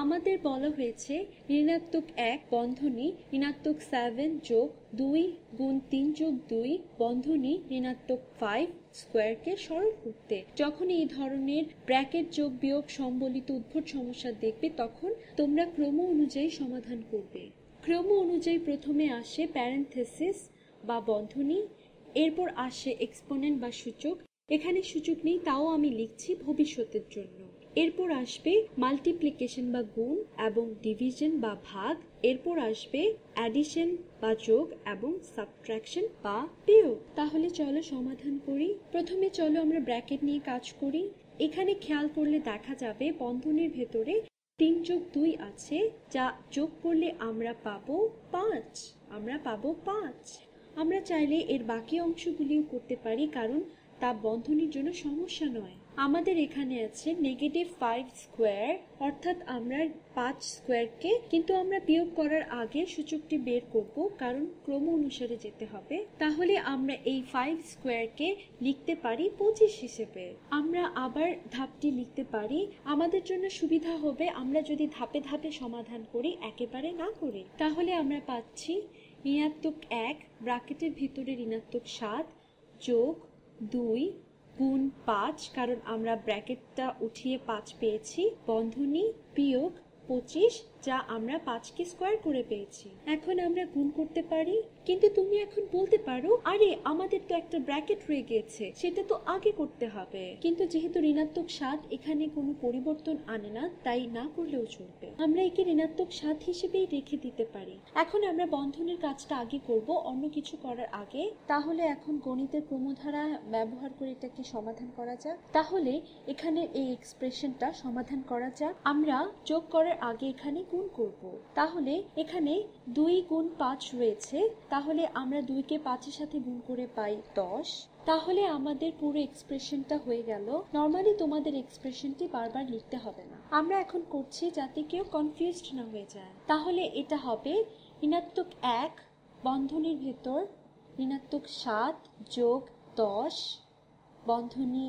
আমাদের বলা হয়েছে ঋণাত্মক 1 বন্ধনী ঋণাত্মক 7 যোগ 2 গুণ 3 যোগ 2 বন্ধনী ঋণাত্মক 5 স্কোয়ারকে সরল করতে। যখন এই ধরনের ব্র্যাকেট যোগ বিয়োগ সম্বলিত উদ্ভট সমস্যা দেখবে তখন তোমরা ক্রম অনুযায়ী সমাধান করবে। ক্রম অনুযায়ী প্রথমে আসে প্যারেনথেসিস বা বন্ধনী, এরপর আসে এক্সপোনেন্ট বা সূচক। এখানে সূচক নেই, তাও আমি লিখছি ভবিষ্যতের জন্য। এরপর আসবে মাল্টিপ্লিকেশন বা গুণ এবং ডিভিশন বা ভাগ। এরপর আসবে অ্যাডিশন বা যোগ এবং সাবট্রাকশন বা বিয়োগ। তাহলে চলো সমাধান করি। প্রথমে চলো আমরা ব্র্যাকেট নিয়ে কাজ করি। এখানে খেয়াল করলে দেখা যাবে বন্ধনীর ভেতরে 3 যোগ 2 আছে, যা যোগ করলে আমরা পাবো 5। আমরা চাইলে এর বাকি অংশগুলিও করতে পারি, কারণ তা বন্ধনীর জন্য সমস্যা নয়। আমাদের এখানে আছে -5 স্কোয়ার, অর্থাৎ আমরা 5 স্কোয়ারকে, কিন্তু আমরা বিয়োগ করার আগে সূচকটি বের করব, কারণ ক্রম অনুসারে যেতে হবে। তাহলে আমরা এই 5 স্কোয়ারকে লিখতে পারি 25 হিসেবে। আমরা আবার ধাপটি লিখতে পারি। আমাদের জন্য সুবিধা হবে আমরা যদি ধাপে ধাপে সমাধান করি, একেবারে না করে। তাহলে আমরা পাচ্ছি ঋণাত্মক 1 ব্র্যাকেটের ভিতরে ঋণাত্মক 7 যোগ 2 গুণ 5, কারণ আমরা ব্র্যাকেটটা উঠিয়ে 5 পেয়েছি, বন্ধনী বিয়োগ 25, যা আমরা 5কে স্কোয়ার করে পেয়েছি। এখন আমরা গুণ করতে পারি। কিন্তু তুমি এখন বলতে পারো, আরে আমাদের তো একটা ব্র্যাকেট রয়ে গেছে, সেটা তো আগে করতে হবে। কিন্তু যেহেতু ঋণাত্মক 7 এখানে কোনো পরিবর্তন আনে না, তাই না করলেও চলবে। আমরা একে ঋণাত্মক 7 হিসেবেই রেখে দিতে পারি। এখন আমরা বন্ধনের কাজটা আগে করব, অন্য কিছু করার আগে। তাহলে এখন গণিতের ক্রমধারা ব্যবহার করে এটাকে সমাধান করা যাক। তাহলে এখানে এই এক্সপ্রেশনটা সমাধান করা যাক। আমরা যোগ করার আগে এখানে গুণ করব। তাহলে এখানে 2 গুণ 5 রয়েছে, তাহলে আমরা 2কে 5-এর সাথে গুণ করে পাই 10। তাহলে আমাদের পুরো এক্সপ্রেশনটা হয়ে গেল। নরমালি তোমাদের এক্সপ্রেশনটি বারবার লিখতে হবে না, আমরা এখন করছি যাতে কেউ কনফিউজড না হয়ে যায়। তাহলে এটা হবে ঋণাত্মক 1 বন্ধনীর ভেতর ঋণাত্মক 7 যোগ 10 বন্ধনী,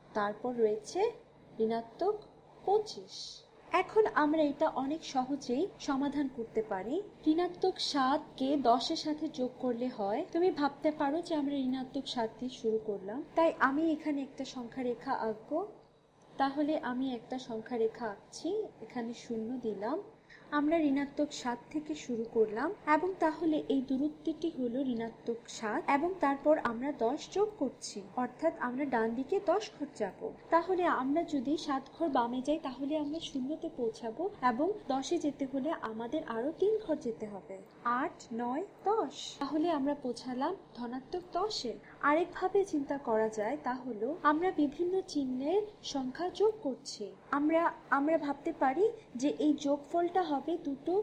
তারপর রয়েছে ঋণাত্মক 25। এখন আমরা এটা অনেক সহজেই সমাধান করতে পারি। ঋণাত্মক 7কে 10-এর সাথে যোগ করলে হয়। তুমি ভাবতে পারো যে আমরা ঋণাত্মক 7 দিয়ে শুরু করলাম, তাই আমি এখানে একটা সংখ্যা রেখা আঁকবো। তাহলে আমি একটা সংখ্যা রেখা আঁকছি, এখানে 0 দিলাম। আমরা ঋণাত্মক 7 থেকে শুরু করলাম এবং তাহলে এই দূরত্বটি হলো ঋণাত্মক 7 এবং তারপর আমরা 10 যোগ করছি, অর্থাৎ আমরা ডান দিকে 10 ঘর যাব। তাহলে আমরা যদি 7 ঘর বামে যাই তাহলে আমরা 0-তে পৌঁছাবো এবং 10-এ যেতে হলে আমাদের আরো 3 ঘর যেতে হবে, 8, 9, 10। তাহলে আমরা পৌঁছালাম ধনাত্মক 10-এ। আরেকভাবে চিন্তা করা যায়, তা হলো আমরা বিভিন্ন চিহ্নের সংখ্যা যোগ করছি। আমরা ভাবতে পারি যে এই যোগফলটা হবে দুটো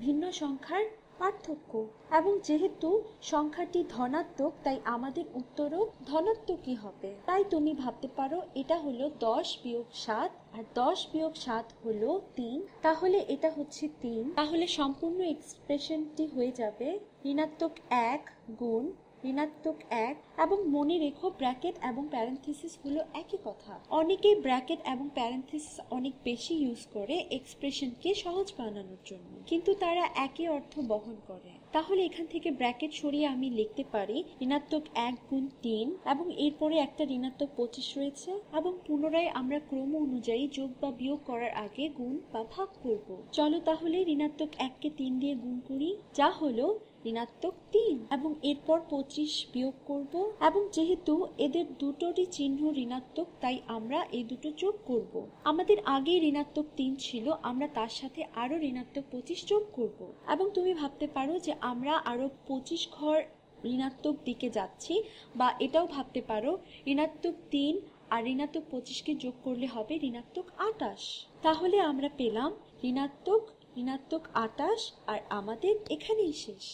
ভিন্ন সংখ্যার পার্থক্য, এবং যেহেতু সংখ্যাটি ধনাত্মক তাই আমাদের উত্তরও ধনাত্মকই হবে। তাই তুমি ভাবতে পারো এটা হলো 10 বিয়োগ 7, আর 10 বিয়োগ 7 হলো 3, তাহলে এটা হচ্ছে 3। তাহলে সম্পূর্ণ এক্সপ্রেশনটি হয়ে যাবে ঋণাত্মক 1 গুণ ঋণাত্মক 1, এবং মনে রেখো ব্র্যাকেট এবং প্যারেনথেসিস হলো একই কথা। অনেকেই ব্র্যাকেট এবং প্যারেনথেসিস অনেক বেশি ইউজ করে এক্সপ্রেশনকে সহজ বানানোর জন্য, কিন্তু তারা একই অর্থ বহন করে। তাহলে এখান থেকে ব্র্যাকেট সরিয়ে আমি লিখতে পারি ঋণাত্মক 1 গুণ 3, এবং এরপরে একটা ঋণাত্মক 25 রয়েছে, এবং পুনরায় আমরা ক্রম অনুযায়ী যোগ বা বিয়োগ করার আগে গুণ বা ভাগ করব। চলো তাহলে ঋণাত্মক 1কে 3 দিয়ে গুণ করি, যা হলো ঋণাত্মক 3, এবং এরপর 25 বিয়োগ করব, এবং যেহেতু এদের দুটোরই চিহ্ন ঋণাত্মক তাই আমরা এই দুটো যোগ করব। আমাদের আগে ঋণাত্মক 3 ছিল, আমরা তার সাথে আরো ঋণাত্মক 25 যোগ করব। এবং তুমি ভাবতে পারো যে আমরা আরো 25 ঘর ঋণাত্মক দিকে যাচ্ছি, বা এটাও ভাবতে পারো ঋণাত্মক 3 আর ঋণাত্মক 25কে যোগ করলে হবে ঋণাত্মক 28। তাহলে আমরা পেলাম ঋণাত্মক 28, আর আমাদের এখানেই শেষ।